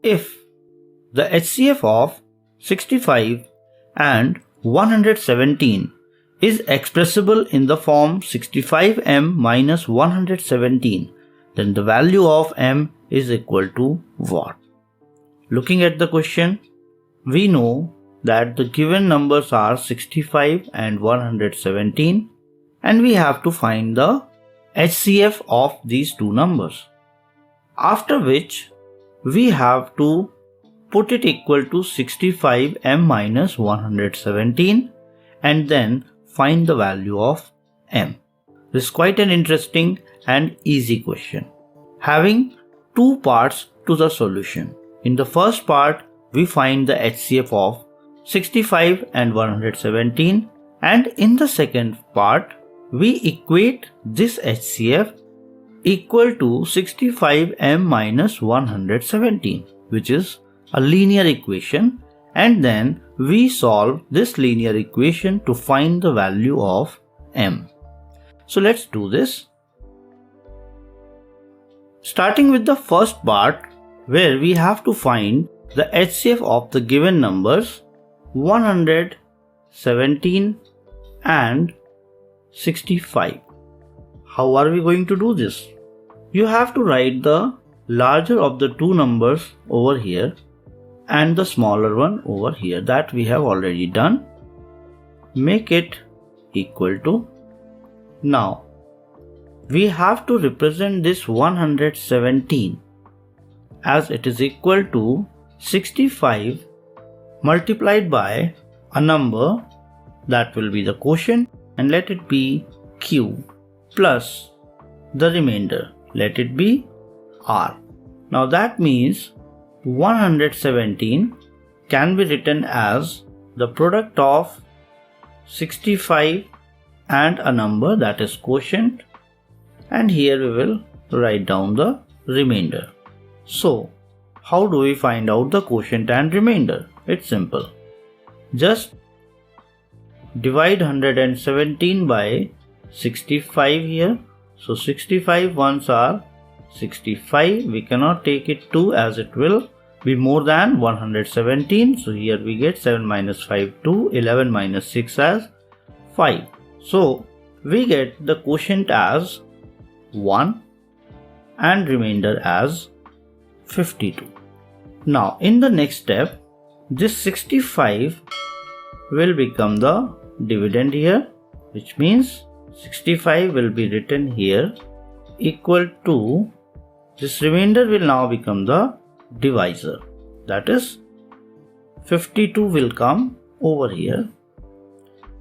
If the HCF of 65 and 117 is expressible in the form 65m minus 117, then the value of m is equal to what? Looking at the question, we know that the given numbers are 65 and 117, and we have to find the HCF of these two numbers. After which, we have to put it equal to 65m minus 117 and then find the value of m. This is quite an interesting and easy question, having two parts to the solution. In the first part, we find the HCF of 65 and 117, and in the second part, we equate this HCF equal to 65m minus 117, which is a linear equation, and then we solve this linear equation to find the value of m. So let's do this. Starting with the first part, where we have to find the HCF of the given numbers 117 and 65. How are we going to do this? You have to write the larger of the two numbers over here and the smaller one over here. That we have already done. Make it equal to. Now, we have to represent this 117 as it is equal to 65 multiplied by a number that will be the quotient, and let it be q, plus the remainder, let it be r. Now that means 117 can be written as the product of 65 and a number that is quotient, and here we will write down the remainder. So how do we find out the quotient and remainder? It's simple. Just divide 117 by 65 here. So 65 ones are 65. We cannot take it 2 as it will be more than 117. So here we get 7 minus 5 2, 11 minus 6 as 5. So we get the quotient as 1 and remainder as 52. Now in the next step, this 65 will become the dividend here, which means 65 will be written here equal to, this remainder will now become the divisor, that is 52 will come over here.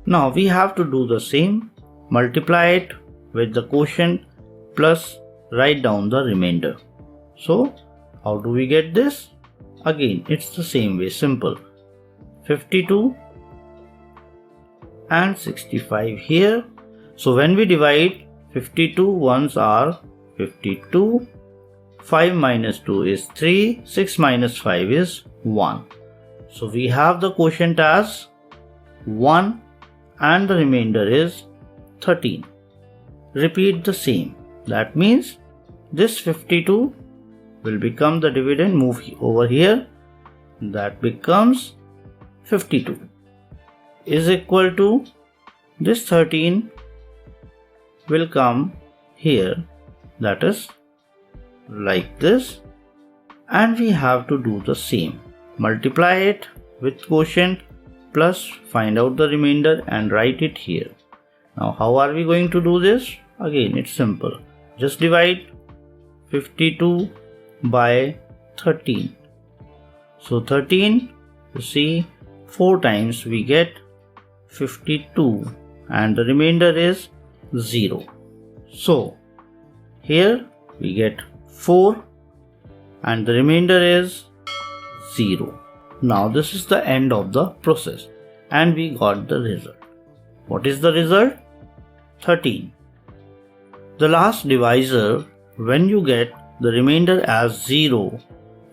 Now we have to do the same, multiply it with the quotient plus write down the remainder. So how do we get this? Again, it's the same way, simple. 52 and 65 here. So when we divide, 52 ones are 52, 5 minus 2 is 3, 6 minus 5 is 1. So we have the quotient as 1 and the remainder is 13. Repeat the same. That means this 52 will become the dividend, move over here, that becomes 52 is equal to this 13 will come here, that is like this, and we have to do the same, multiply it with quotient plus find out the remainder and write it here. Now how are we going to do this? Again, it's simple, just divide 52 by 13. So 13, you see, 4 times we get 52 and the remainder is 0. So here we get 4 and the remainder is 0. Now this is the end of the process and we got the result. What is the result? 13. The last divisor, when you get the remainder as 0,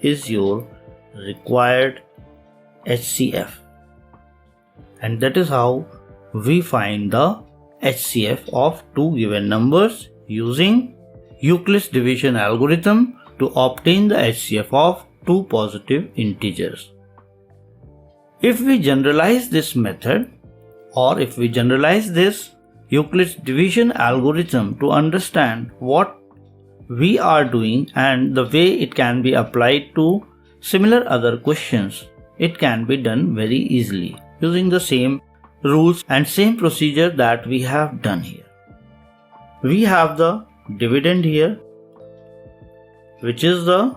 is your required HCF. And that is how we find the HCF of two given numbers using Euclid's division algorithm to obtain the HCF of two positive integers. If we generalize this method, or if we generalize this Euclid's division algorithm to understand what we are doing and the way it can be applied to similar other questions, it can be done very easily using the same rules and same procedure that we have done here. We have the dividend here, which is the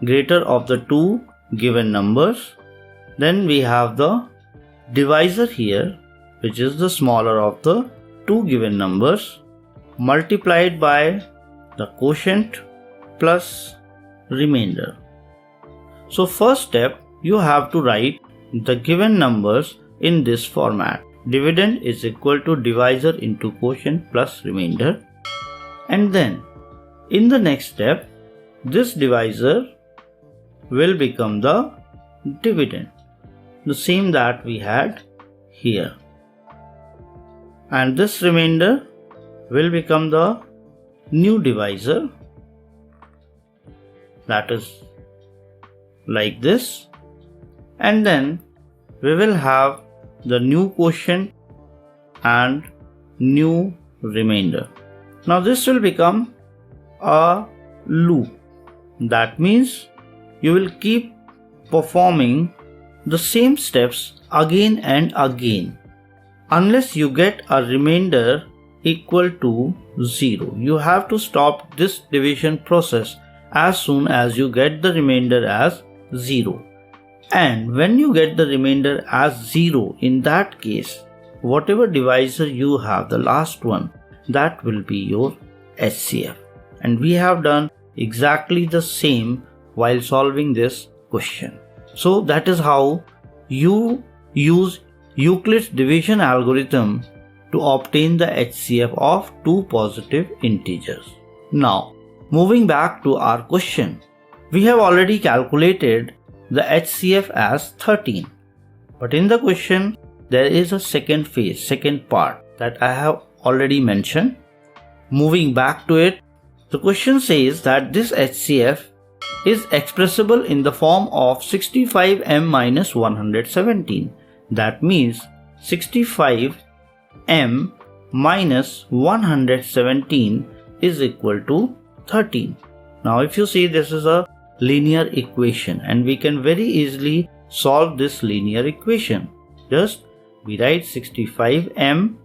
greater of the two given numbers. Then we have the divisor here, which is the smaller of the two given numbers, multiplied by the quotient plus remainder. So first step, you have to write the given numbers in this format. Dividend is equal to divisor into quotient plus remainder. And then in the next step, this divisor will become the dividend, the same that we had here. And this remainder will become the new divisor, that is like this. And then we will have the new quotient and new remainder. Now this will become a loop. That means you will keep performing the same steps again and again unless you get a remainder equal to 0. You have to stop this division process as soon as you get the remainder as 0. And when you get the remainder as 0, in that case, whatever divisor you have, the last one, that will be your HCF. And we have done exactly the same while solving this question. So that is how you use Euclid's division algorithm to obtain the HCF of two positive integers. Now, moving back to our question, we have already calculated the HCF as 13. But in the question, there is a second phase, second part that I have already mentioned. Moving back to it, the question says that this HCF is expressible in the form of 65m minus 117. That means 65m minus 117 is equal to 13. Now if you see, this is a linear equation and we can very easily solve this linear equation. Just we write 65m,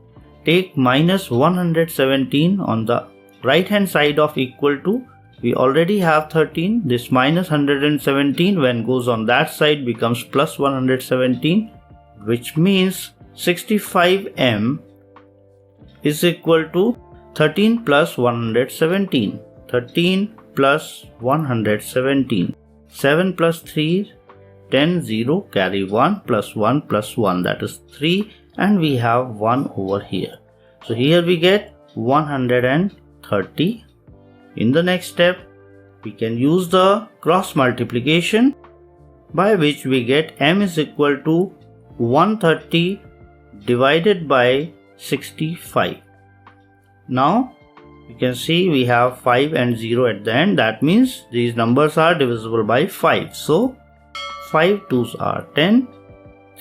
take minus 117 on the right hand side of equal to, we already have 13. This minus 117 when goes on that side becomes plus 117, which means 65m is equal to 13 plus 117. 13 plus 117. 7 plus 3, 10, 0, carry 1 plus 1 plus 1, that is 3, and we have 1 over here. So here we get 130. In the next step, we can use the cross multiplication by which we get m is equal to 130 divided by 65. Now you can see we have 5 and 0 at the end. That means these numbers are divisible by 5. So 5 2s are 10,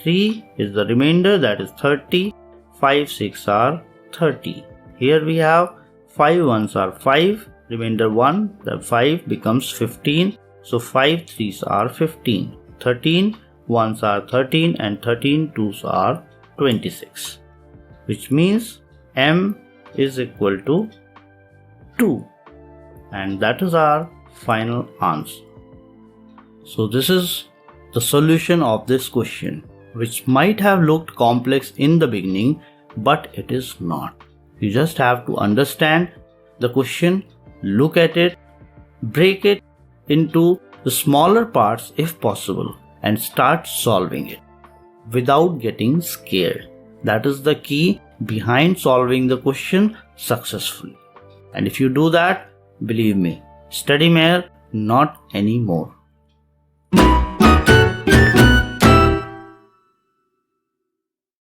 3 is the remainder, that is 30, 5 6 are 30. Here we have 5 1s are 5, remainder 1, the 5 becomes 15. So 5 3s are 15, 13 1s are 13 and 13 2s are 26, which means m is equal to 2, and that is our final answer. So this is the solution of this question, which might have looked complex in the beginning, but it is not. You just have to understand the question, look at it, break it into the smaller parts if possible, and start solving it without getting scared. That is the key behind solving the question successfully. And if you do that, believe me, study mere, not anymore.